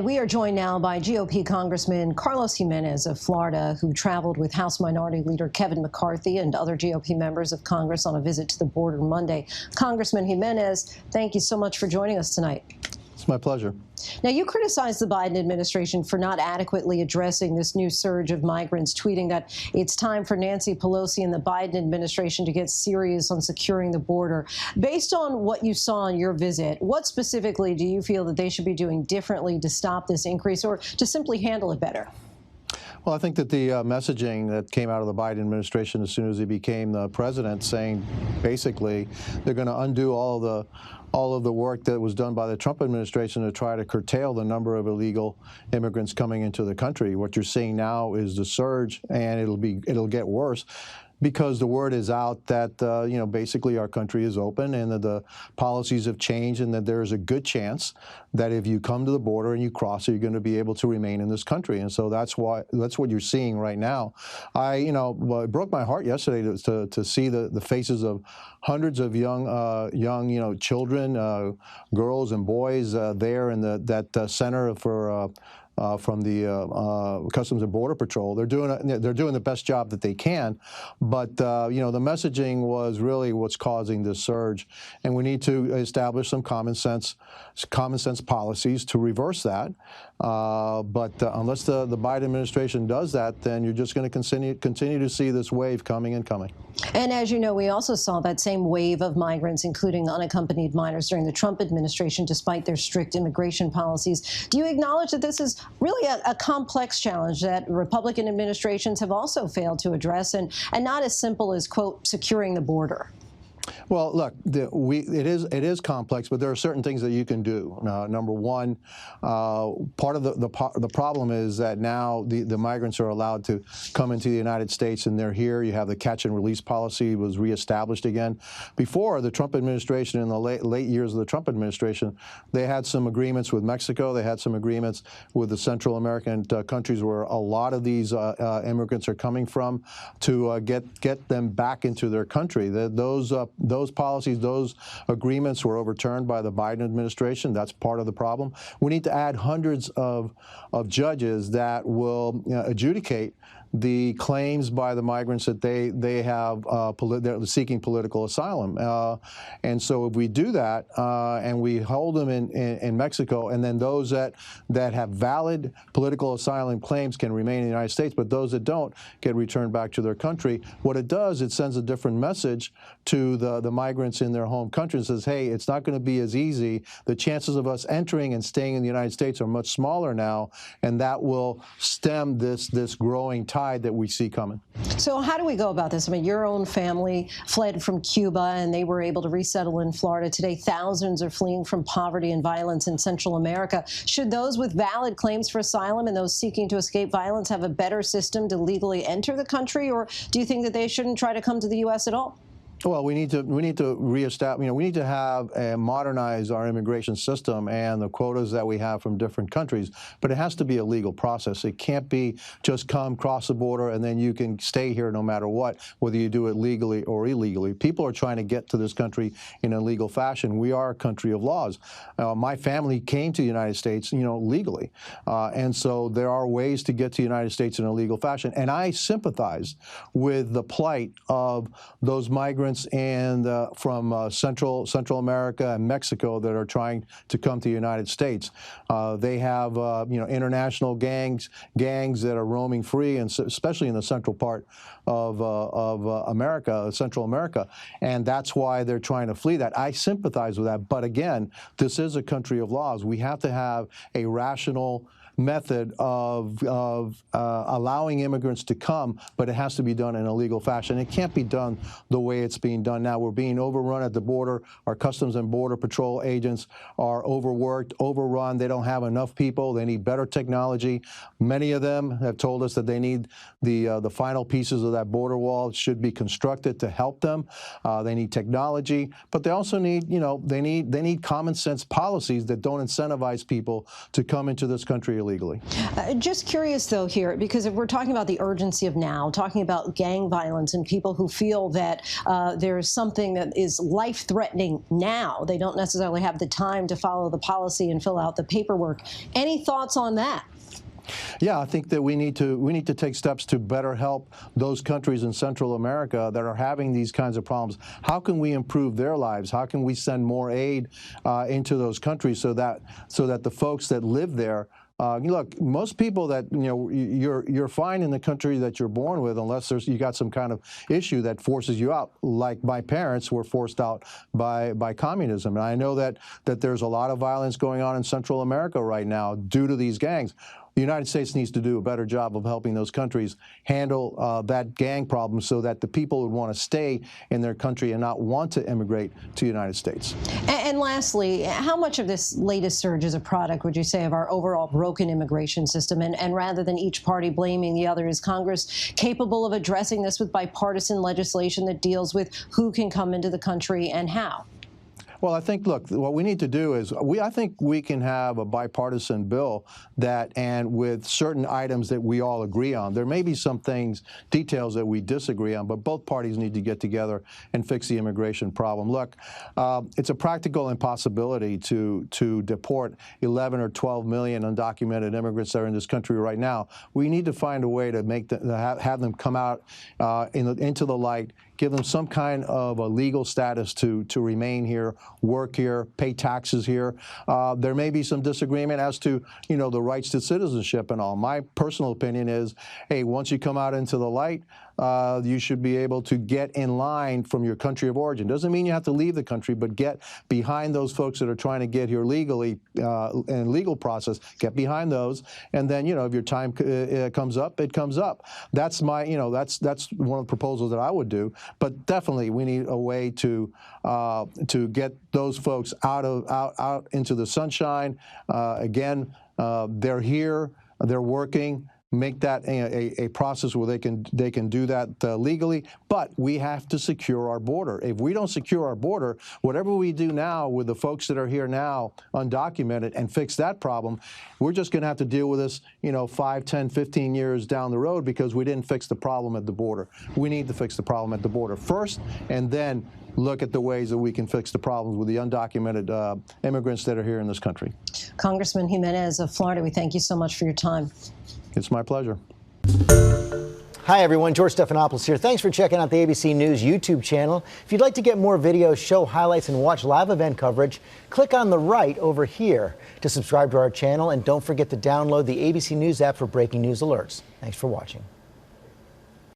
We are joined now by GOP Congressman Carlos Gimenez of Florida, who traveled with House Minority Leader Kevin McCarthy and other GOP members of Congress on a visit to the border Monday. Congressman Gimenez, thank you so much for joining us tonight. It's my pleasure. Now, you criticized the Biden administration for not adequately addressing this new surge of migrants, tweeting that it's time for Nancy Pelosi and the Biden administration to get serious on securing the border. Based on what you saw on your visit, what specifically do you feel that they should be doing differently to stop this increase or to simply handle it better? Well, I think that the messaging that came out of the Biden administration as soon as he became the president, saying basically they're going to undo all of the work that was done by the Trump administration to try to curtail the number of illegal immigrants coming into the country. What you're seeing now is the surge, and it'll get worse, because the word is out that basically our country is open and that the policies have changed, and that there's a good chance that if you come to the border and you cross it, you're going to be able to remain in this country. And so that's what you're seeing right now. It broke my heart yesterday to see the faces of hundreds of young children, girls and boys there in that center for. From the Customs and Border Patrol. They're doing the best job that they can, but the messaging was really what's causing this surge, and we need to establish some common sense policies to reverse that. But unless the Biden administration does that, then you're just going to continue to see this wave coming and coming. And as you know, we also saw that same wave of migrants, including unaccompanied minors, during the Trump administration, despite their strict immigration policies. Do you acknowledge that this is really a complex challenge that Republican administrations have also failed to address, and not as simple as, quote, securing the border? Well, look, it is complex, but there are certain things that you can do. Number one, part of the problem is that now the migrants are allowed to come into the United States, and they're here. You have the catch and release policy was reestablished again. Before the Trump administration, in the late years of the Trump administration, they had some agreements with Mexico. They had some agreements with the Central American countries where a lot of these immigrants are coming from, to get them back into their country. Those policies, those agreements were overturned by the Biden administration. That's part of the problem. We need to add hundreds of judges that will adjudicate the claims by the migrants that they're seeking political asylum. And so if we do that and we hold them in Mexico, and then those that have valid political asylum claims can remain in the United States, but those that don't get returned back to their country, what it does, it sends a different message to the migrants in their home country and says, hey, it's not going to be as easy. The chances of us entering and staying in the United States are much smaller now, and that will stem this growing tide that we see coming. So how do we go about this? I mean, your own family fled from Cuba, and they were able to resettle in Florida. Today, thousands are fleeing from poverty and violence in Central America. Should those with valid claims for asylum and those seeking to escape violence have a better system to legally enter the country, or do you think that they shouldn't try to come to the U.S. at all? Well, we need to reestablish. We need to have and modernize our immigration system and the quotas that we have from different countries. But it has to be a legal process. It can't be just come cross the border and then you can stay here no matter what, whether you do it legally or illegally. People are trying to get to this country in a legal fashion. We are a country of laws. My family came to the United States, legally, and so there are ways to get to the United States in a legal fashion. And I sympathize with the plight of those migrants and from Central America and Mexico that are trying to come to the United States. They have international gangs that are roaming free, and especially in the central part of America, Central America, and that's why they're trying to flee that. I sympathize with that, but again, this is a country of laws. We have to have a rational method of allowing immigrants to come, but it has to be done in a legal fashion. It can't be done the way it's being done now. We're being overrun at the border. Our Customs and Border Patrol agents are overworked, overrun. They don't have enough people. They need better technology. Many of them have told us that they need the final pieces of that border wall should be constructed to help them. They need technology, but they also need, they need common sense policies that don't incentivize people to come into this country illegally. Just curious, though, here, because if we're talking about the urgency of now, talking about gang violence and people who feel that there's something that is life-threatening now. They don't necessarily have the time to follow the policy and fill out the paperwork. Any thoughts on that? Yeah, I think that we need to take steps to better help those countries in Central America that are having these kinds of problems. How can we improve their lives? How can we send more aid into those countries so that the folks that live there look, most people that, you're fine in the country that you're born with unless you got some kind of issue that forces you out, like my parents were forced out by communism. And I know that there's a lot of violence going on in Central America right now due to these gangs. The United States needs to do a better job of helping those countries handle that gang problem so that the people would want to stay in their country and not want to immigrate to the United States. And lastly, how much of this latest surge is a product, would you say, of our overall broken immigration system? And rather than each party blaming the other, is Congress capable of addressing this with bipartisan legislation that deals with who can come into the country and how? Well, I think, look, what we need to do is I think we can have a bipartisan bill and with certain items that we all agree on. There may be some things, details that we disagree on, but both parties need to get together and fix the immigration problem. Look, it's a practical impossibility to deport 11 or 12 million undocumented immigrants that are in this country right now. We need to find a way to have them come out into the light, give them some kind of a legal status to remain here, work here, pay taxes here. There may be some disagreement as to, the rights to citizenship and all. My personal opinion is, hey, once you come out into the light, you should be able to get in line from your country of origin. Doesn't mean you have to leave the country, but get behind those folks that are trying to get here legally in legal process. Get behind those, and then if your time comes up, it comes up. That's my that's one of the proposals that I would do. But definitely, we need a way to get those folks out into the sunshine. Again, they're here, they're working. Make that a process where they can do that legally, but we have to secure our border. If we don't secure our border, whatever we do now with the folks that are here now undocumented and fix that problem, we're just going to have to deal with this 5, 10, 15 years down the road because we didn't fix the problem at the border. We need to fix the problem at the border first, and then look at the ways that we can fix the problems with the undocumented immigrants that are here in this country. Congressman Gimenez of Florida, we thank you so much for your time. It's my pleasure. Hi, everyone. George Stephanopoulos here. Thanks for checking out the ABC News YouTube channel. If you'd like to get more videos, show highlights, and watch live event coverage, click on the right over here to subscribe to our channel. And don't forget to download the ABC News app for breaking news alerts. Thanks for watching.